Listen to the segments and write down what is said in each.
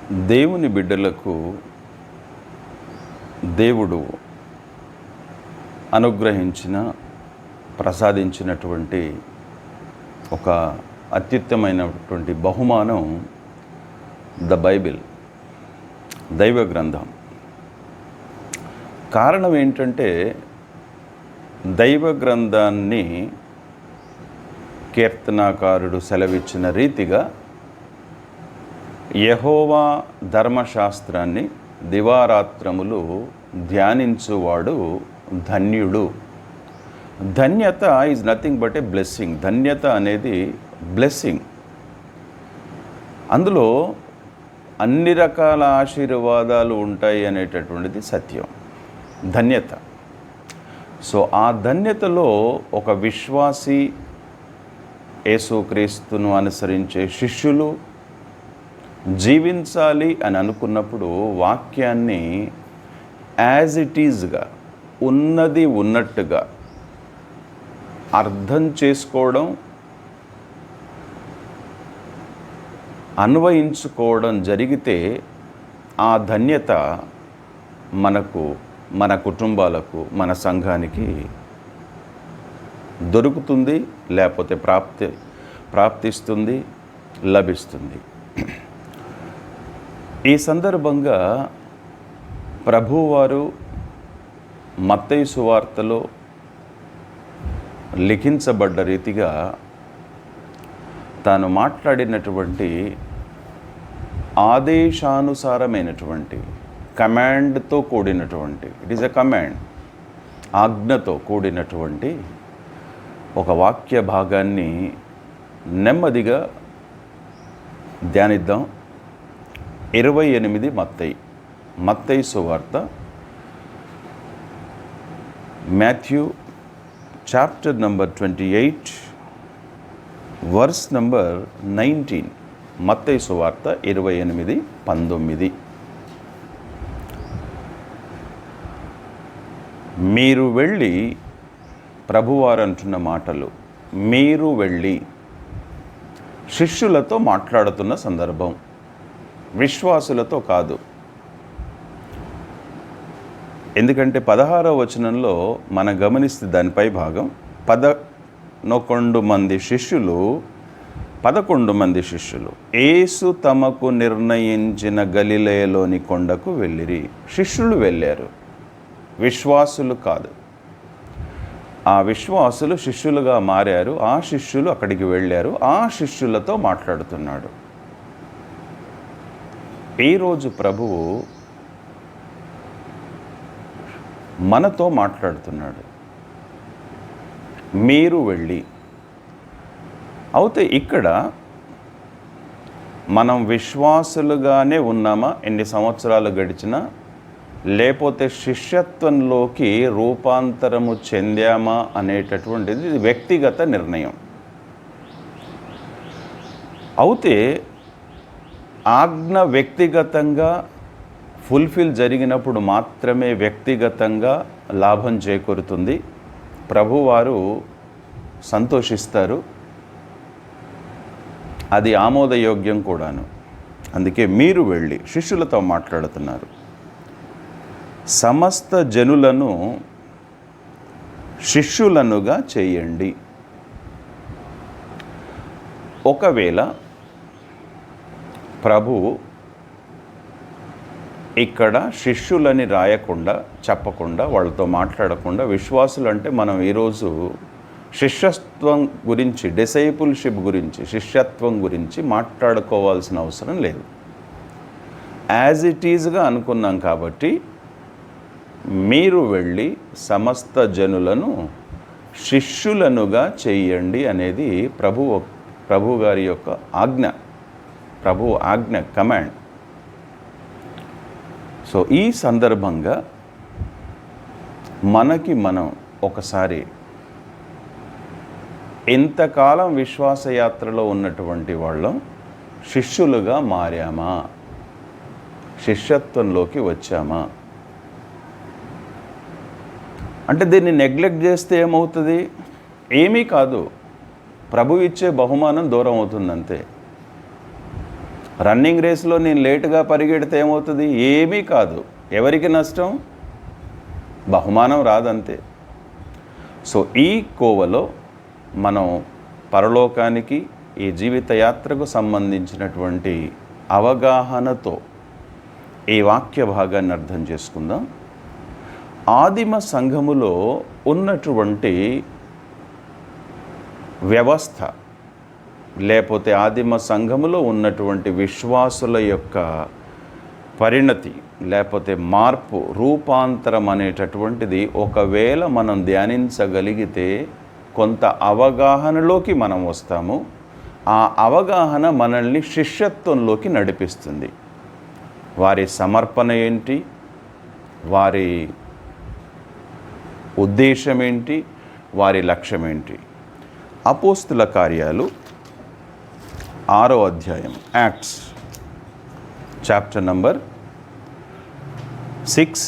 దేవుని బిడ్డలకు దేవుడు ప్రసాదించినటువంటి ఒక అత్యుత్తమైనటువంటి బహుమానం ద బైబిల్, దైవ గ్రంథం. కారణం ఏంటంటే దైవ గ్రంథాన్ని కీర్తనాకారుడు సెలవిచ్చిన రీతిగా యెహోవా ధర్మశాస్త్రాన్ని దివారాత్రములు ధ్యానించువాడు ధన్యుడు. ధన్యత is nothing but a blessing. ధన్యత అనేది బ్లెస్సింగ్. అందులో అన్ని రకాల ఆశీర్వాదాలు ఉంటాయి అనేటటువంటిది సత్యం. ధన్యత. సో ఆ ధన్యతలో ఒక విశ్వాసి, యేసుక్రీస్తును అనుసరించే శిష్యులు జీవించాలి అని అనుకున్నప్పుడు వాక్యాన్ని యాజ్ ఇట్ ఈజ్గా, ఉన్నది ఉన్నట్టుగా అర్థం చేసుకోవడం, అన్వయించుకోవడం జరిగితే ఆ ధన్యత మనకు, మన కుటుంబాలకు, మన సంఘానికి దొరుకుతుంది, లేకపోతే ప్రాప్తిస్తుంది, లభిస్తుంది. ఈ సందర్భంగా ప్రభువారు మత్తయి సువార్తలో లిఖించబడ్డ రీతిగా తాను మాట్లాడినటువంటి ఆదేశానుసారమైనటువంటి, కమాండ్తో కూడినటువంటి, ఇట్ ఈస్ ఎ కమాండ్, ఆజ్ఞతో కూడినటువంటి ఒక వాక్య భాగాన్ని నెమ్మదిగా ధ్యానిద్దాం. 28 మత్తయి సువార్త, Matthew chapter number 28 verse number 19. మత్తయి సువార్త 28:19. మీరు వెళ్ళి, ప్రభువారు అంటున్న మాటలు, మీరు వెళ్ళి శిష్యులతో మాట్లాడుతున్న సందర్భం, విశ్వాసులతో కాదు. ఎందుకంటే 16వ వచనంలో మనం గమనిస్తే దానిపై భాగం 11 మంది శిష్యులు యేసు తమకు నిర్ణయించిన గలిలయలోని కొండకు వెళ్ళిరి. శిష్యులు వెళ్ళారు, విశ్వాసులు కాదు. ఆ విశ్వాసులు శిష్యులుగా మారారు. ఆ శిష్యులు అక్కడికి వెళ్ళారు, ఆ శిష్యులతో మాట్లాడుతున్నాడు. ఈరోజు ప్రభువు మనతో మాట్లాడుతున్నాడు. మీరు వెళ్ళి. అయితే ఇక్కడ మనం విశ్వాసులుగానే ఉన్నామా, ఎన్ని సంవత్సరాలు గడిచినా, లేకపోతే శిష్యత్వంలోకి రూపాంతరము చెందామా అనేటటువంటిది వ్యక్తిగత నిర్ణయం. అయితే ఆజ్ఞ వ్యక్తిగతంగా ఫుల్ఫిల్ జరిగినప్పుడు మాత్రమే వ్యక్తిగతంగా లాభం చేకూరుతుంది. ప్రభువారు సంతోషిస్తారు, అది ఆమోదయోగ్యం కూడాను. అందుకే మీరు వెళ్ళి శిష్యులతో మాట్లాడుతున్నారు. సమస్త జనులను శిష్యులనుగా చేయండి. ఒకవేళ ప్రభువు ఇక్కడ శిష్యులని రాయకుండా, చెప్పకుండా, వాళ్ళతో మాట్లాడకుండా, విశ్వాసులు అంటే మనం ఈరోజు శిష్యత్వం గురించి, డిసైపుల్షిప్ గురించి, శిష్యత్వం గురించి మాట్లాడుకోవాల్సిన అవసరం లేదు. యాజ్ ఇట్ ఈజ్గా అనుకున్నాం కాబట్టి మీరు వెళ్ళి సమస్త జనులను శిష్యులనుగా చేయండి అనేది ప్రభు గారి యొక్క ఆజ్ఞ, ప్రభు ఆజ్ఞ, కమాండ్. సో ఈ సందర్భంగా మనకి మనం ఒకసారి ఎంతకాలం విశ్వాసయాత్రలో ఉన్నటువంటి వాళ్ళం శిష్యులుగా మారామా, శిష్యత్వంలోకి వచ్చామా? అంటే దీన్ని నెగ్లెక్ట్ చేస్తే ఏమవుతుంది? ఏమీ కాదు, ప్రభు ఇచ్చే బహుమానం దూరం అవుతుంది అంతే. రన్నింగ్ రేస్లో నేను లేటుగా పరిగెడితే ఏమవుతుంది? ఏమీ కాదు. ఎవరికి నష్టం? బహుమానం రాదంతే. సో ఈ కోవలో మనం పరలోకానికి, ఈ జీవిత యాత్రకు సంబంధించినటువంటి అవగాహనతో ఈ వాక్య భాగాన్ని అర్థం చేసుకుందాం. ఆదిమ సంఘములో ఉన్నటువంటి వ్యవస్థ, లేకపోతే ఆదిమ సంఘములో ఉన్నటువంటి విశ్వాసుల యొక్క పరిణతి, లేకపోతే మార్పు, రూపాంతరం అనేటటువంటిది ఒకవేళ మనం ధ్యానించగలిగితే కొంత అవగాహనలోకి మనం వస్తాము. ఆ అవగాహన మనల్ని శిష్యత్వంలోకి నడిపిస్తుంది. వారి సమర్పణ ఏంటి, వారి ఉద్దేశం ఏంటి, వారి లక్ష్యం ఏంటి? అపోస్తుల కార్యాలు 6వ అధ్యాయం, Acts chapter number 6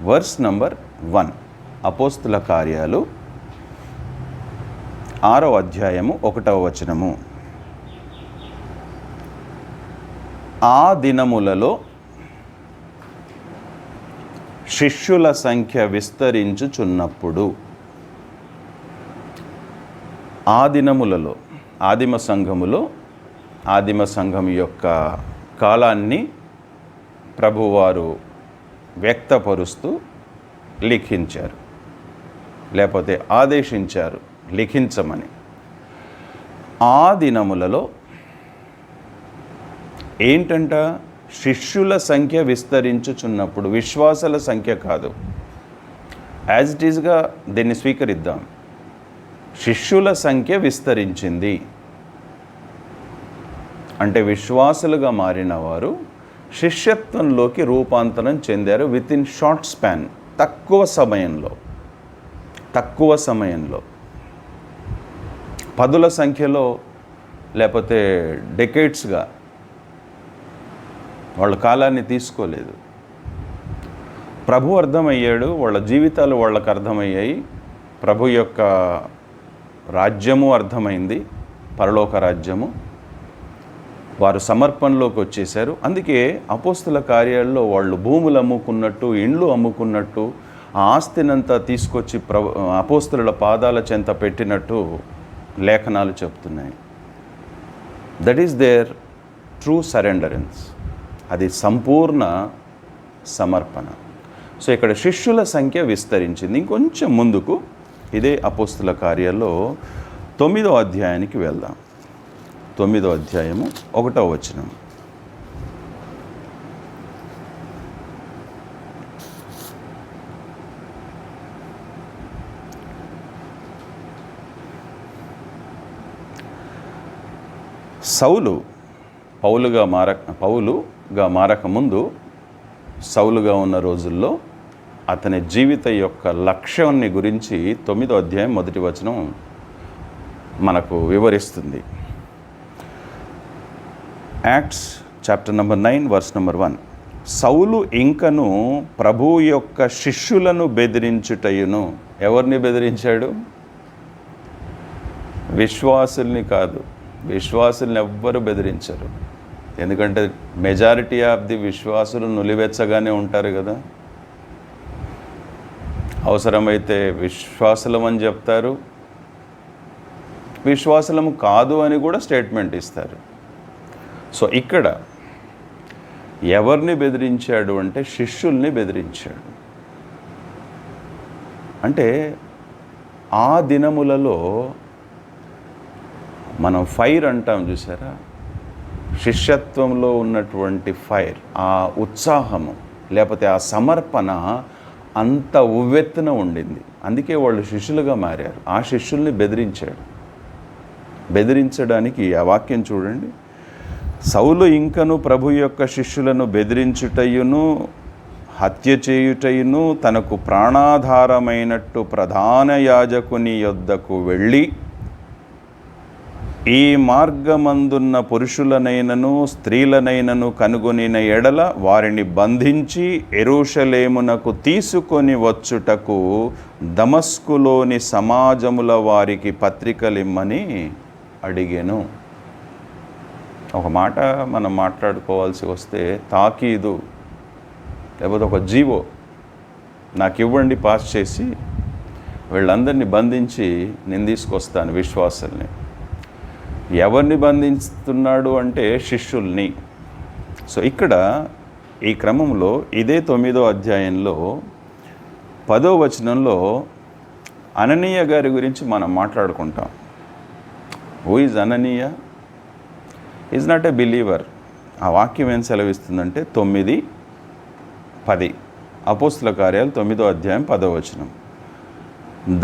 verse number 1. అపోస్తుల కార్యాలు 6వ అధ్యాయము 1వ వచనము. ఆ దినములలో శిష్యుల సంఖ్య విస్తరించుచున్నప్పుడు. ఆ దినములలో ఆదిమ సంఘం యొక్క కాలాన్ని ప్రభువారు వ్యక్తపరుస్తూ లిఖించారు, లేకపోతే ఆదేశించారు లిఖించమని. ఆ దినములలో ఏంటంట? శిష్యుల సంఖ్య విస్తరించుచున్నప్పుడు. విశ్వాసాల సంఖ్య కాదు. యాజ్ ఇట్ ఈజ్గా దీన్ని స్వీకరిద్దాం. శిష్యుల సంఖ్య విస్తరించింది అంటే విశ్వాసులుగా మారిన వారు శిష్యత్వంలోకి రూపాంతరం చెందారు. విత్ ఇన్ షార్ట్ స్పాన్, తక్కువ సమయంలో పదుల సంఖ్యలో, లేకపోతే డెకేడ్స్గా వాళ్ళ కాలాన్ని తీసుకోలేదు. ప్రభు అర్థమయ్యాడు, వాళ్ళ జీవితాలు వాళ్ళకు అర్థమయ్యాయి, ప్రభు యొక్క రాజ్యము అర్థమైంది, పరలోక రాజ్యము. వారు సమర్పణలోకి వచ్చేశారు. అందుకే అపోస్తుల కార్యాల్లో వాళ్ళు భూములు అమ్ముకున్నట్టు, ఇండ్లు అమ్ముకున్నట్టు, ఆ ఆస్తినంతా తీసుకొచ్చి అపోస్తుల పాదాల చెంత పెట్టినట్టు లేఖనాలు చెప్తున్నాయి. That is there true సరెండరెన్స్. అది సంపూర్ణ సమర్పణ. సో ఇక్కడ శిష్యుల సంఖ్య విస్తరించింది. ఇంకొంచెం ముందుకు ఇదే అపోస్తుల కార్యాల్లో 9వ అధ్యాయానికి వెళ్దాం. 9వ అధ్యాయము 1వ వచనం. పౌలుగా మారకముందు, సౌలుగా ఉన్న రోజుల్లో అతని జీవిత యొక్క లక్ష్యాన్ని గురించి 9వ అధ్యాయం 1వ వచనం మనకు వివరిస్తుంది. Acts chapter number 9 verse number 1. సౌలు ఇంకను ప్రభు యొక్క శిష్యులను బెదిరించుటయును. ఎవరిని బెదిరించాడు? విశ్వాసుల్ని కాదు. విశ్వాసుల్ని ఎవ్వరు బెదిరించరు. ఎందుకంటే మెజారిటీ ఆఫ్ ది విశ్వాసులు నులివెచ్చగానే ఉంటారు కదా. అవసరమైతే విశ్వాసులం అని చెప్తారు, విశ్వాసులము కాదు అని కూడా స్టేట్మెంట్ ఇస్తారు. సో ఇక్కడ ఎవరిని బెదిరించాడు అంటే శిష్యుల్ని బెదిరించాడు. అంటే ఆ దినములలో మనం ఫైర్ అంటాం చూసారా, శిష్యత్వంలో ఉన్నటువంటి ఫైర్, ఆ ఉత్సాహము లేకపోతే ఆ సమర్పణ అంత ఉవ్వెత్తున ఉండింది. అందుకే వాళ్ళు శిష్యులుగా మారారు. ఆ శిష్యుల్ని బెదిరించడానికి ఆ వాక్యం చూడండి. సౌలు ఇంకను ప్రభు యొక్క శిష్యులను బెదిరించుటయును, హత్య చేయుటయును, తనకు ప్రాణాధారమైనట్టు ప్రధాన యాజకుని యొద్దకు వెళ్ళి, ఈ మార్గమందున్న పురుషులనైనను స్త్రీలనైనను కనుగొనిన ఎడల వారిని బంధించి యెరూషలేమునకు తీసుకొని వచ్చుటకు దమస్కులోని సమాజముల వారికి పత్రికలిమ్మని అడిగెను. ఒక మాట మనం మాట్లాడుకోవాల్సి వస్తే తాకీదు లేకపోతే ఒక జీవో నాకు ఇవ్వండి పాస్ చేసి వీళ్ళందరినీ బంధించి నేను తీసుకొస్తాను విశ్వాసుల్ని. ఎవరిని బంధిస్తున్నాడు అంటే శిష్యుల్ని. సో ఇక్కడ ఈ క్రమంలో ఇదే 9వ అధ్యాయంలో 10వ వచనంలో అననీయ గారి గురించి మనం మాట్లాడుకుంటాం. Who is Ananias? Is not a believer. ఆ వాక్యం ఏం సెలవిస్తుందంటే 9:10 అపోస్తుల కార్యాలు 9వ అధ్యాయం 10వ వచనం.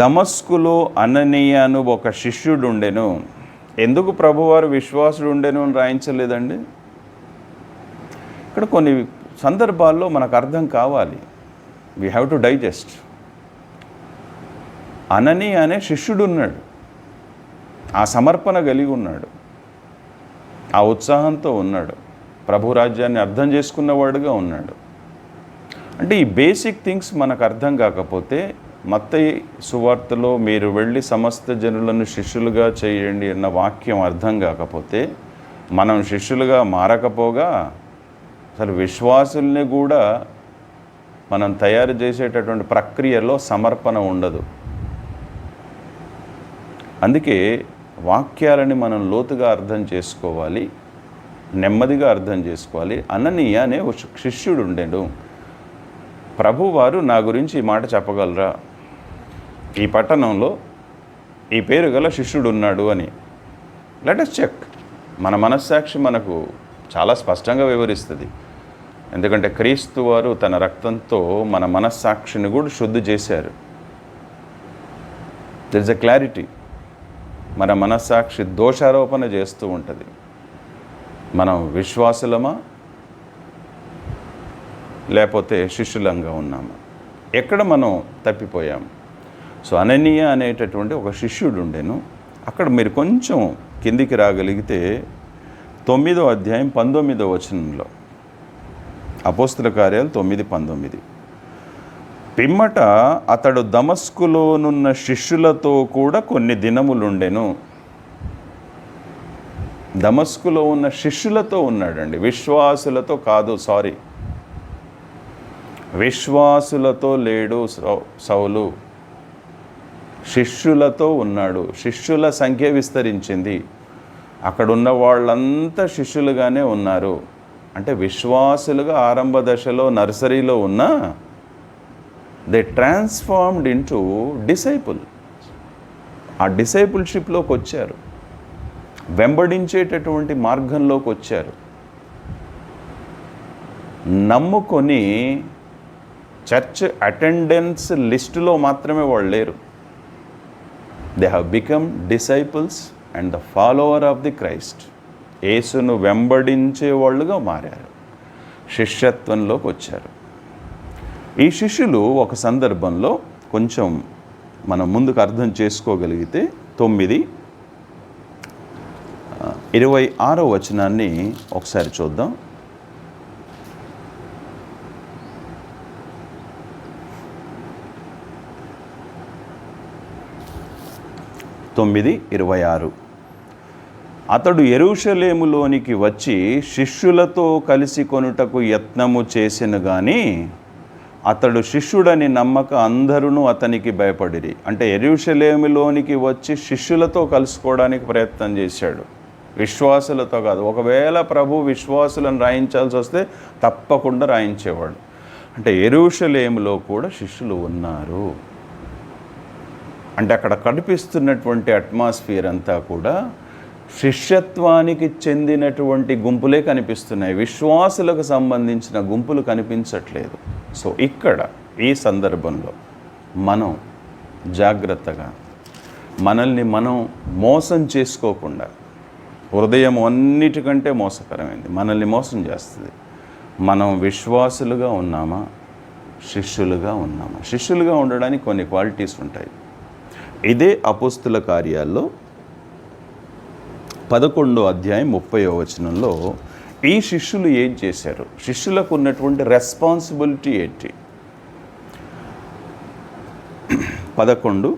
దమస్కులో అననీయ అను ఒక శిష్యుడు ఉండెను. ఎందుకు ప్రభువారు విశ్వాసుడు ఉండెను అని రాయించలేదండి? ఇక్కడ కొన్ని సందర్భాల్లో మనకు అర్థం కావాలి. We have to digest. Ananias అనే శిష్యుడు ఉన్నాడు, ఆ సమర్పణ కలిగి ఉన్నాడు, ఆ ఉత్సాహంతో ఉన్నాడు, ప్రభు రాజ్యాన్ని అర్థం చేసుకున్నవాడుగా ఉన్నాడు. అంటే ఈ బేసిక్ థింగ్స్ మనకు అర్థం కాకపోతే, మత్తయి సువార్తలో మీరు వెళ్ళి సమస్త జనులను శిష్యులుగా చేయండి అన్న వాక్యం అర్థం కాకపోతే, మనం శిష్యులుగా మారకపోగా అసలు విశ్వాసుల్ని కూడా మనం తయారు చేసేటటువంటి ప్రక్రియలో సమర్పణ ఉండదు. అందుకే వాక్యాలని మనం లోతుగా అర్థం చేసుకోవాలి, నెమ్మదిగా అర్థం చేసుకోవాలి. అననీయ అనే ఒక శిష్యుడు ఉండేడు. ప్రభువారు నా గురించి ఈ మాట చెప్పగలరా, ఈ పట్టణంలో ఈ పేరు గల శిష్యుడు ఉన్నాడు అని? Let us check. మన మనస్సాక్షి మనకు చాలా స్పష్టంగా వివరిస్తుంది. ఎందుకంటే క్రీస్తు వారు తన రక్తంతో మన మనస్సాక్షిని కూడా శుద్ధి చేశారు. There is a clarity. మన మనస్సాక్షి దోషారోపణ చేస్తూ ఉంటుంది. మనం విశ్వాసులమా లేకపోతే శిష్యులంగా ఉన్నామా? ఎక్కడ మనం తప్పిపోయాం? సో అననీయ అనేటటువంటి ఒక శిష్యుడు ఉండేను. అక్కడ మీరు కొంచెం కిందికి రాగలిగితే 9వ అధ్యాయం 19వ వచనంలో, అపోస్తుల కార్యాలు 9:19, పిమ్మట అతడు దమస్కులోనున్న శిష్యులతో కూడా కొన్ని దినములుండెను. దమస్కులో ఉన్న శిష్యులతో ఉన్నాడండి, విశ్వాసులతో కాదు. విశ్వాసులతో లేడు సౌలు, శిష్యులతో ఉన్నాడు. శిష్యుల సంఖ్య విస్తరించింది. అక్కడున్న వాళ్ళంతా శిష్యులుగానే ఉన్నారు. అంటే విశ్వాసులుగా ఆరంభ దశలో నర్సరీలో ఉన్న దే ట్రాన్స్ఫార్మ్డ్ ఇంటూ డిసైపుల్. ఆ డిసైపుల్షిప్లోకి వచ్చారు, వెంబడించేటటువంటి మార్గంలోకి వచ్చారు. నమ్ముకొని చర్చ్ అటెండెన్స్ లిస్టులో మాత్రమే వాళ్ళు లేరు. They have become disciples and the follower of the Christ. యేసును వెంబడించే వాళ్ళుగా మారారు, శిష్యత్వంలోకి వచ్చారు. ఈ శిష్యులు ఒక సందర్భంలో కొంచెం మనం ముందుకు అర్థం చేసుకోగలిగితే 9:26 వచనాన్ని ఒకసారి చూద్దాం. అతడు యెరూషలేములోనికి వచ్చి శిష్యులతో కలిసి కొనుటకు యత్నము చేసెను గాని అతడు శిష్యుడని నమ్మక అందరూ అతనికి భయపడిరి. అంటే యెరూషలేములోనికి వచ్చి శిష్యులతో కలుసుకోవడానికి ప్రయత్నం చేశాడు, విశ్వాసులతో కాదు. ఒకవేళ ప్రభు విశ్వాసులను రాయించాల్సి వస్తే తప్పకుండా రాయించేవాడు. అంటే యెరూషలేములో కూడా శిష్యులు ఉన్నారు. అంటే అక్కడ కనిపిస్తున్నటువంటి అట్మాస్ఫియర్ అంతా కూడా శిష్యత్వానికి చెందినటువంటి గుంపులే కనిపిస్తున్నాయి, విశ్వాసులకు సంబంధించిన గుంపులు కనిపించట్లేదు. సో ఇక్కడ ఈ సందర్భంలో మనం జాగ్రత్తగా మనల్ని మనం మోసం చేసుకోకుండా, హృదయం అన్నిటికంటే మోసకరమైంది, మనల్ని మోసం చేస్తుంది. మనం విశ్వాసులుగా ఉన్నామా, శిష్యులుగా ఉన్నామా? శిష్యులుగా ఉండడానికి కొన్ని క్వాలిటీస్ ఉంటాయి. ఇదే అపోస్తుల కార్యాల్లో 11వ అధ్యాయం 30వ వచనంలో ఈ శిష్యులు ఏం చేశారు, శిష్యులకు ఉన్నటువంటి రెస్పాన్సిబిలిటీ ఏంటి? 11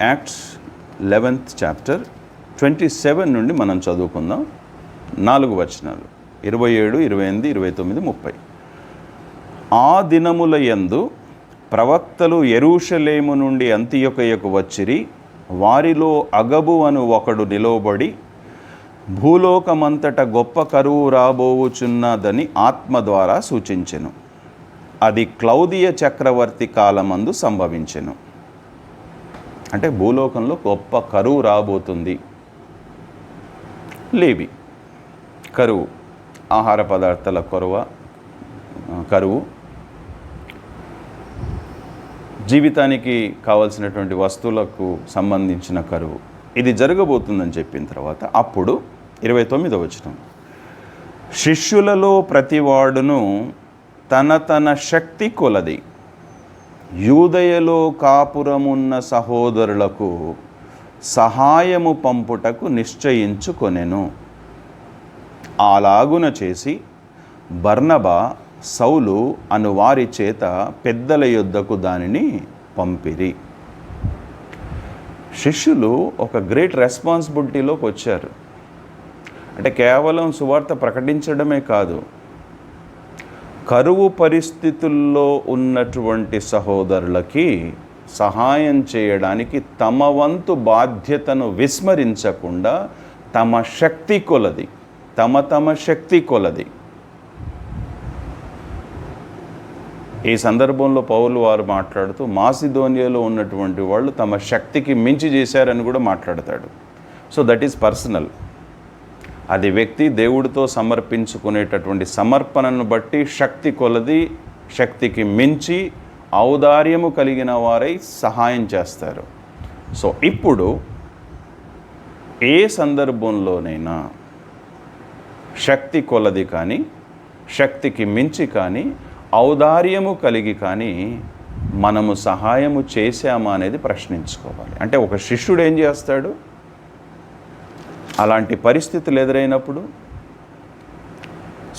యాక్ట్స్ 11th చాప్టర్ 27 నుండి మనం చదువుకుందాం. 4 వచనాలు 27, 28, 29, 30. ఆ దినముల యందు ప్రవక్తలు యెరూషలేము నుండి అంతియొకయకు వచ్చిరి. వారిలో అగబు అను ఒకడు నిలవబడి భూలోకమంతట గొప్ప కరువు రాబోవుచున్నదని ఆత్మ ద్వారా సూచించెను. అది క్లౌదియ చక్రవర్తి కాలమందు సంభవించెను. అంటే భూలోకంలో గొప్ప కరువు రాబోతుంది. లేవి కరువు, ఆహార పదార్థాల కరువు, జీవితానికి కావలసినటువంటి వస్తువులకు సంబంధించిన కరువు, ఇది జరగబోతుందని చెప్పిన తర్వాత అప్పుడు 29వ వచనం, శిష్యులలో ప్రతివాడును తన శక్తి కొలది యూదయలో కాపురమున్న సహోదరులకు సహాయము పంపుటకు నిశ్చయించుకొనెను. అలాగున చేసి బర్నబా, సౌలు అను వారి చేత పెద్దల యొద్దకు దానిని పంపిరి. శిష్యులు ఒక గ్రేట్ రెస్పాన్సిబిలిటీలోకి వచ్చారు. అంటే కేవలం సువార్త ప్రకటించడమే కాదు, కరువు పరిస్థితుల్లో ఉన్నటువంటి సహోదరులకి సహాయం చేయడానికి తమ వంతు బాధ్యతను విస్మరించకుండా తమ శక్తి కొలది, తమ శక్తి కొలది. ఈ సందర్భంలో పౌలు వారు మాట్లాడుతూ మాసిదోనియాలో ఉన్నటువంటి వాళ్ళు తమ శక్తికి మించి చేశారని కూడా మాట్లాడతాడు. So that is personal. అది వ్యక్తి దేవుడితో సమర్పించుకునేటటువంటి సమర్పణను బట్టి శక్తి కొలది, శక్తికి మించి ఔదార్యము కలిగిన వారై సహాయం చేస్తారు. సో ఇప్పుడు ఏ సందర్భంలోనైనా శక్తి కొలది కానీ, శక్తికి మించి కానీ, ఔదార్యము కలిగి కానీ మనము సహాయము చేశామా అనేది ప్రశ్నించుకోవాలి. అంటే ఒక శిష్యుడు ఏం చేస్తాడు? అలాంటి పరిస్థితులు ఎదురైనప్పుడు,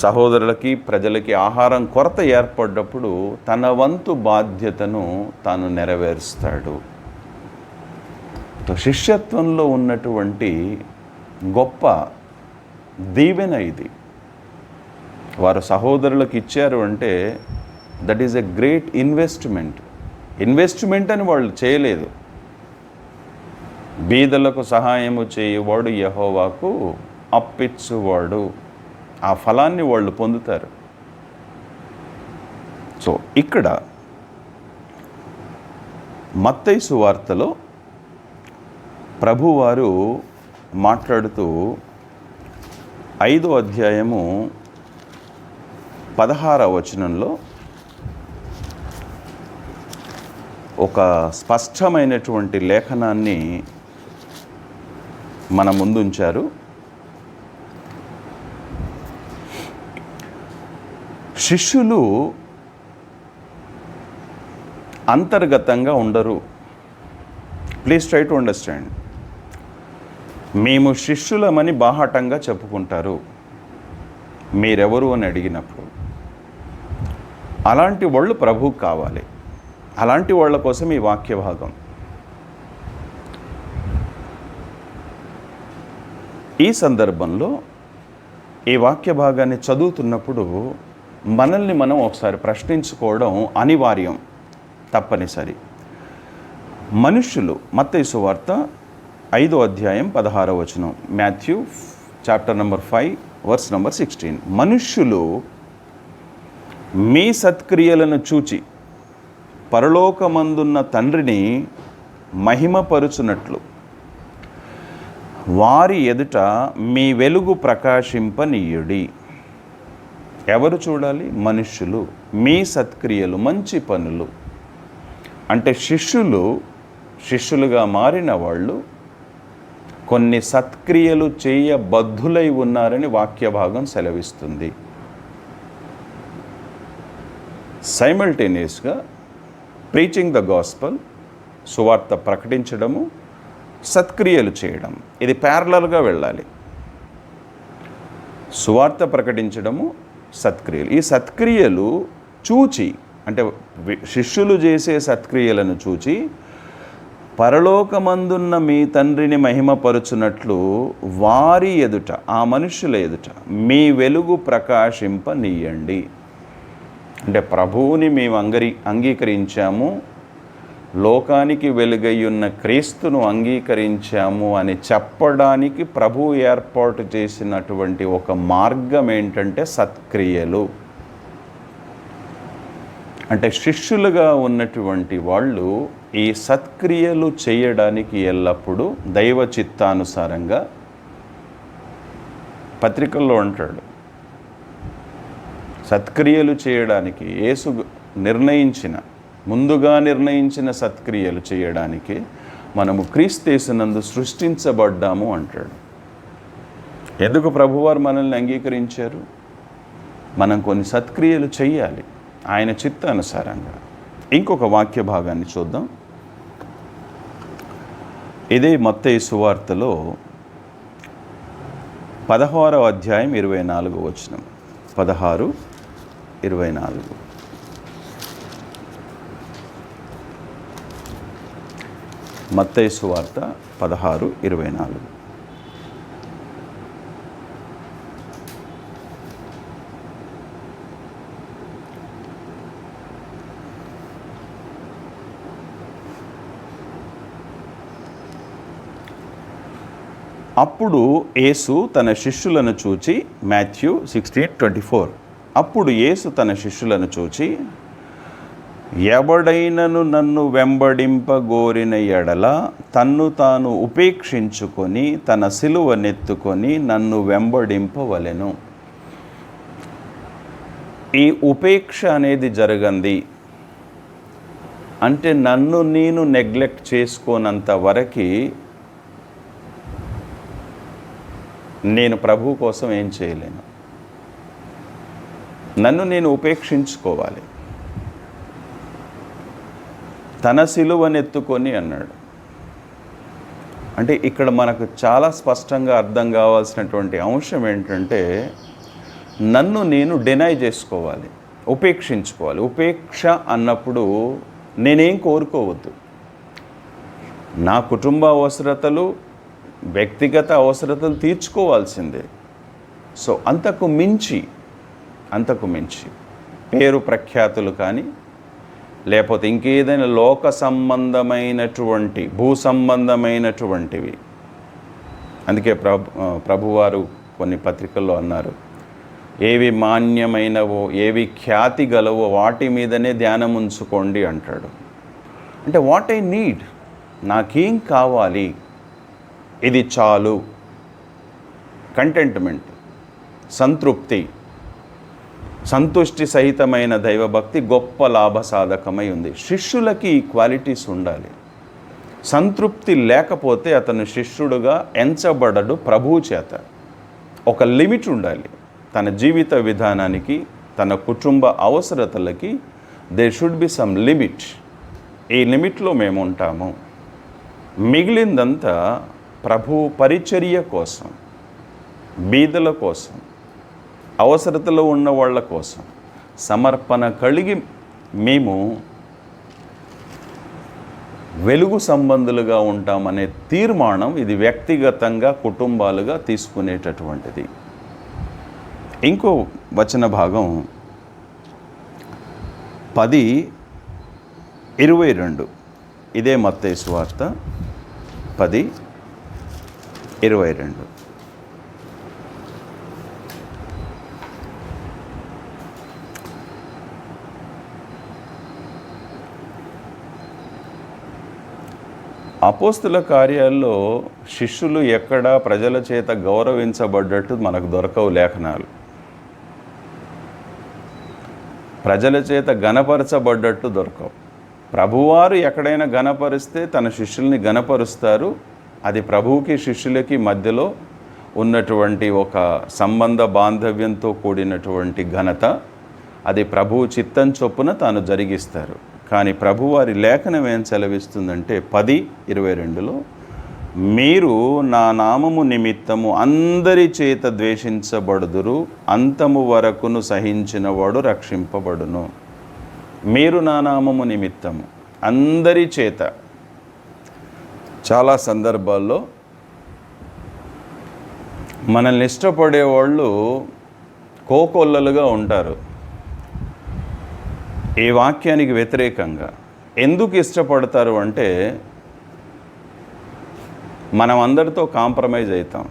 సహోదరులకి ప్రజలకి ఆహారం కొరత ఏర్పడ్డప్పుడు తన వంతు బాధ్యతను తాను నెరవేరుస్తాడు. శిష్యత్వంలో ఉన్నటువంటి గొప్ప దీవెన ఇది. వారు సహోదరులకు ఇచ్చారు అంటే that is a great investment అని వాళ్ళు చేయలేదు. బీదలకు సహాయము చేయువాడు యెహోవాకు అప్పిచ్చువాడు, ఆ ఫలాన్ని వాళ్ళు పొందుతారు. సో ఇక్కడ మత్తయి సువార్తలో ప్రభువారు మాట్లాడుతూ 5వ అధ్యాయము 16వ వచనంలో ఒక స్పష్టమైనటువంటి లేఖనాన్ని మన ముందుంచారు. శిష్యులు అంతర్గతంగా ఉండరు. Please try to understand. మేము శిష్యులమని బాహాటంగా చెప్పుకుంటారు. మీరెవరు అని అడిగినప్పుడు అలాంటి వాళ్ళు ప్రభువుకు కావాలి. అలాంటి వాళ్ళ కోసం ఈ వాక్య భాగం. ఈ సందర్భంలో ఈ వాక్య భాగాన్ని చదువుతున్నప్పుడు మనల్ని మనం ఒకసారి ప్రశ్నించుకోవడం అనివార్యం, తప్పనిసరి. మనుష్యులు, మత్తయి సువార్త 5వ అధ్యాయం 16వ వచనం, Matthew chapter number 5 verse number 16. మనుష్యులు మీ సత్క్రియలను చూచి పరలోకమందున్న తండ్రిని మహిమపరుచునట్లు వారి ఎదుట మీ వెలుగు ప్రకాశింపనీయుడి. ఎవరు చూడాలి? మనుష్యులు. మీ సత్క్రియలు, మంచి పనులు. అంటే శిష్యులుగా మారిన వాళ్ళు కొన్ని సత్క్రియలు చేయబద్ధులై ఉన్నారని వాక్య భాగం సెలవిస్తుంది. సైమల్టేనియస్గా ప్రీచింగ్ ద గాస్పల్, సువార్త ప్రకటించడము, సత్క్రియలు చేయడం, ఇది ప్యారలల్గా వెళ్ళాలి. సువార్త ప్రకటించడము, సత్క్రియలు. ఈ సత్క్రియలు చూచి, అంటే శిష్యులు చేసే సత్క్రియలను చూచి పరలోకమందున్న మీ తండ్రిని మహిమపరుచున్నట్లు వారి ఎదుట, ఆ మనుషుల ఎదుట మీ వెలుగు ప్రకాశింపనీయండి. అంటే ప్రభువుని మేము అంగీకరించాము, లోకానికి వెలుగయ్యున్న క్రీస్తును అంగీకరించాము అని చెప్పడానికి ప్రభువు ఏర్పాటు చేసినటువంటి ఒక మార్గం ఏంటంటే సత్క్రియలు. అంటే శిష్యులుగా ఉన్నటువంటి వాళ్ళు ఈ సత్క్రియలు చేయడానికి ఎల్లప్పుడూ దైవ చిత్తానుసారంగా, పత్రికల్లో అంటాడు, సత్క్రియలు చేయడానికి యేసు ముందుగా నిర్ణయించిన సత్క్రియలు చేయడానికి మనము క్రీస్తునందు సృష్టించబడ్డాము అంటాడు. ఎందుకు ప్రభువారు మనల్ని అంగీకరించారు? మనం కొన్ని సత్క్రియలు చేయాలి ఆయన చిత్తానుసారంగా. ఇంకొక వాక్య భాగాన్ని చూద్దాం. ఇదే మత్తయి సువార్తలో 16వ అధ్యాయం 24వ వచనం. 16:24. మత్తయి సువార్త 16:24. అప్పుడు యేసు తన శిష్యులను చూచి, మాథ్యూ 16:24. అప్పుడు యేసు తన శిష్యులను చూచి, ఎవడైనను నన్ను వెంబడింపగోరిన ఎడల తన్ను తాను ఉపేక్షించుకొని తన సిలువనెత్తుకొని నన్ను వెంబడింపవలెను. ఈ ఉపేక్ష అనేది జరగంది అంటే నన్ను నేను నెగ్లెక్ట్ చేసుకోనంత వరకు నేను ప్రభువు కోసం ఏం చేయలేను. నన్ను నేను ఉపేక్షించుకోవాలి. తన సిలువనెత్తుకొని అన్నాడు. అంటే ఇక్కడ మనకు చాలా స్పష్టంగా అర్థం కావాల్సినటువంటి అంశం ఏంటంటే నన్ను నేను డినై చేసుకోవాలి, ఉపేక్షించుకోవాలి. ఉపేక్ష అన్నప్పుడు నేనేం కోరుకోవద్దు. నా కుటుంబ అవసరతలు, వ్యక్తిగత అవసరతలు తీర్చుకోవాల్సిందే. సో అంతకు మించి పేరు ప్రఖ్యాతులు కానీ లేకపోతే ఇంకేదైనా లోక సంబంధమైనటువంటి భూ సంబంధమైనటువంటివి. అందుకే ప్రభువారు కొన్ని పత్రికల్లో అన్నారు, ఏవి మాన్యమైనవో ఏవి ఖ్యాతి గలవో వాటి మీదనే ధ్యానం ఉంచుకోండి అంటాడు. అంటే వాట్ ఐ నీడ్, నాకేం కావాలి, ఇది చాలు. కంటెంట్మెంట్, సంతృప్తి, సంతుష్టి సహితమైన దైవభక్తి గొప్ప లాభసాధకమై ఉంది. శిష్యులకి ఈ క్వాలిటీస్ ఉండాలి. సంతృప్తి లేకపోతే అతను శిష్యుడుగా ఎంచబడడు ప్రభువు చేత. ఒక లిమిట్ ఉండాలి తన జీవిత విధానానికి, తన కుటుంబ అవసరతలకి. There should be some limit. ఈ లిమిట్లో మేము ఉంటాము. మిగిలిందంతా ప్రభు పరిచర్య కోసం, బీదల కోసం, అవసరతలో ఉన్న వాళ్ళ కోసం సమర్పణ కలిగి మేము వెలుగు సంబంధులుగా ఉంటామనే తీర్మానం ఇది వ్యక్తిగతంగా, కుటుంబాలుగా తీసుకునేటటువంటిది. ఇంకో వచన భాగం 10:22. ఇదే మత్తయి సువార్త 10:22. అపోస్తుల కార్యాల్లో శిష్యులు ఎక్కడా ప్రజల చేత గౌరవించబడ్డట్టు మనకు దొరకవు లేఖనాలు. ప్రజల చేత ఘనపరచబడ్డట్టు దొరకవు. ప్రభువారు ఎక్కడైనా ఘనపరిస్తే తన శిష్యుల్ని ఘనపరుస్తారు. అది ప్రభువుకి శిష్యులకి మధ్యలో ఉన్నటువంటి ఒక సంబంధ బాంధవ్యంతో కూడినటువంటి ఘనత. అది ప్రభువు చిత్తం చొప్పున తాను జరిగిస్తారు. కానీ ప్రభువారి లేఖనం ఏం సెలవిస్తుందంటే 10:22లో, మీరు నా నామము నిమిత్తము అందరి చేత ద్వేషించబడుదురు, అంతము వరకును సహించినవాడు రక్షింపబడును. మీరు నా నామము నిమిత్తము అందరి చేత. చాలా సందర్భాల్లో మనల్ని ఇష్టపడే వాళ్ళు కోకొల్లలుగా ఉంటారు ఈ వాక్యానికి వ్యతిరేకంగా. ఎందుకు ఇష్టపడతారు అంటే మనం అందరితో కాంప్రమైజ్ అవుతాం.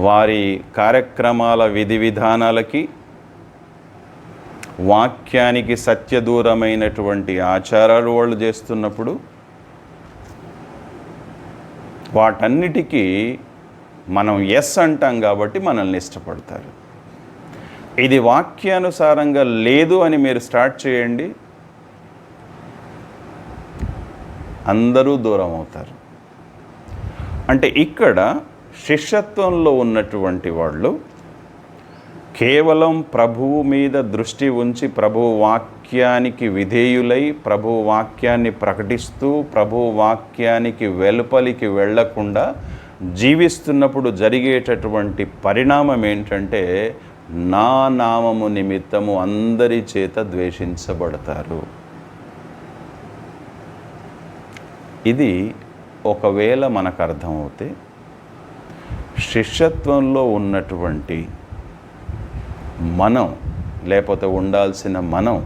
వారి కార్యక్రమాల విధి విధానాలకి, వాక్యానికి సత్యదూరమైనటువంటి ఆచారాలు వాళ్ళు చేస్తున్నప్పుడు వాటన్నిటికీ మనం ఎస్ అంటాం కాబట్టి మనల్ని ఇష్టపడతారు. ఇది వాక్యానుసారంగా లేదు అని మీరు స్టార్ట్ చేయండి, అందరూ దూరం అవుతారు. అంటే ఇక్కడ శిష్యత్వంలో ఉన్నటువంటి వాళ్ళు కేవలం ప్రభువు మీద దృష్టి ఉంచి ప్రభువు వాక్యానికి విధేయులై ప్రభువు వాక్యాన్ని ప్రకటిస్తూ ప్రభువు వాక్యానికి వెలుపలికి వెళ్లకుండా జీవిస్తున్నప్పుడు జరిగేటటువంటి పరిణామం ఏంటంటే నా నామము నిమిత్తము అందరి చేత ద్వేషించబడతారు. ఇది ఒకవేళ మనకు అర్థమవుతే శిష్యత్వంలో ఉన్నటువంటి మనం, లేకపోతే ఉండాల్సిన మనం,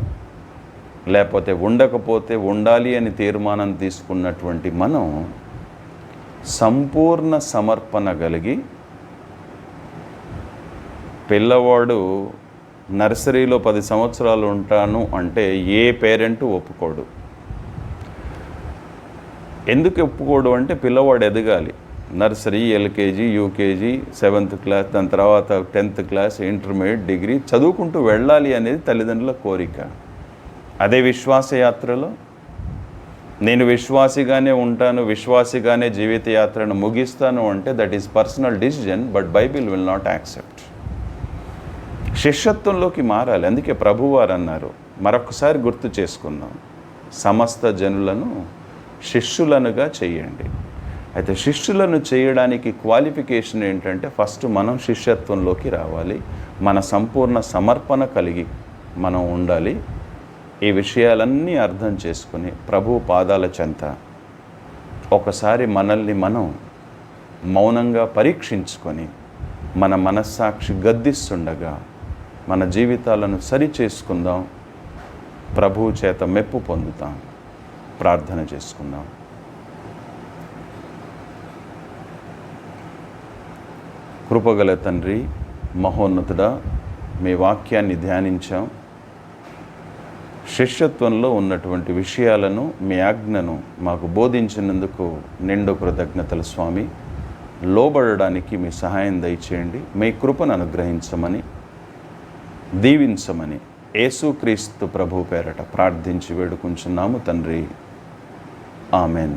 లేకపోతే ఉండకపోతే ఉండాలి అని తీర్మానం తీసుకున్నటువంటి మనం సంపూర్ణ సమర్పణ కలిగి, పిల్లవాడు నర్సరీలో 10 సంవత్సరాలు ఉంటాను అంటే ఏ పేరెంటు ఒప్పుకోడు. ఎందుకు ఒప్పుకోడు అంటే పిల్లవాడు ఎదగాలి. Nursery, LKG, UKG, 7th class, దాని తర్వాత 10th క్లాస్, ఇంటర్మీడియట్, డిగ్రీ చదువుకుంటూ వెళ్ళాలి అనేది తల్లిదండ్రుల కోరిక. అదే విశ్వాసయాత్రలో నేను విశ్వాసిగానే ఉంటాను, విశ్వాసిగానే జీవితయాత్రను ముగిస్తాను అంటే that is personal decision, but Bible will not accept. శిష్యత్వంలోకి మారాలి. అందుకే ప్రభువారు అన్నారు, మరొకసారి గుర్తు చేసుకుందాం, సమస్త జనులను శిష్యులనుగా చేయండి. అయితే శిష్యులను చేయడానికి క్వాలిఫికేషన్ ఏంటంటే ఫస్ట్ మనం శిష్యత్వంలోకి రావాలి, మన సంపూర్ణ సమర్పణ కలిగి మనం ఉండాలి. ఈ విషయాలన్నీ అర్థం చేసుకుని ప్రభు పాదాల చెంత ఒకసారి మనల్ని మనం మౌనంగా పరీక్షించుకొని మన మనస్సాక్షి గద్దిస్తుండగా మన జీవితాలను సరి చేసుకుందాం, ప్రభువు చేత మెప్పు పొందుతాం. ప్రార్థన చేసుకుందాం. కృపగల తండ్రి, మహోన్నతుడా, మీ వాక్యాన్ని ధ్యానించాం. శిష్యత్వంలో ఉన్నటువంటి విషయాలను, మీ ఆజ్ఞను మాకు బోధించినందుకు నిండు కృతజ్ఞతలు స్వామి. లోబడడానికి మీ సహాయం దయచేయండి, మీ కృపను అనుగ్రహించమని, దీవించమని యేసుక్రీస్తు ప్రభు పేరట ప్రార్థించి వేడుకుంటున్నాము తండ్రి. ఆమెన్.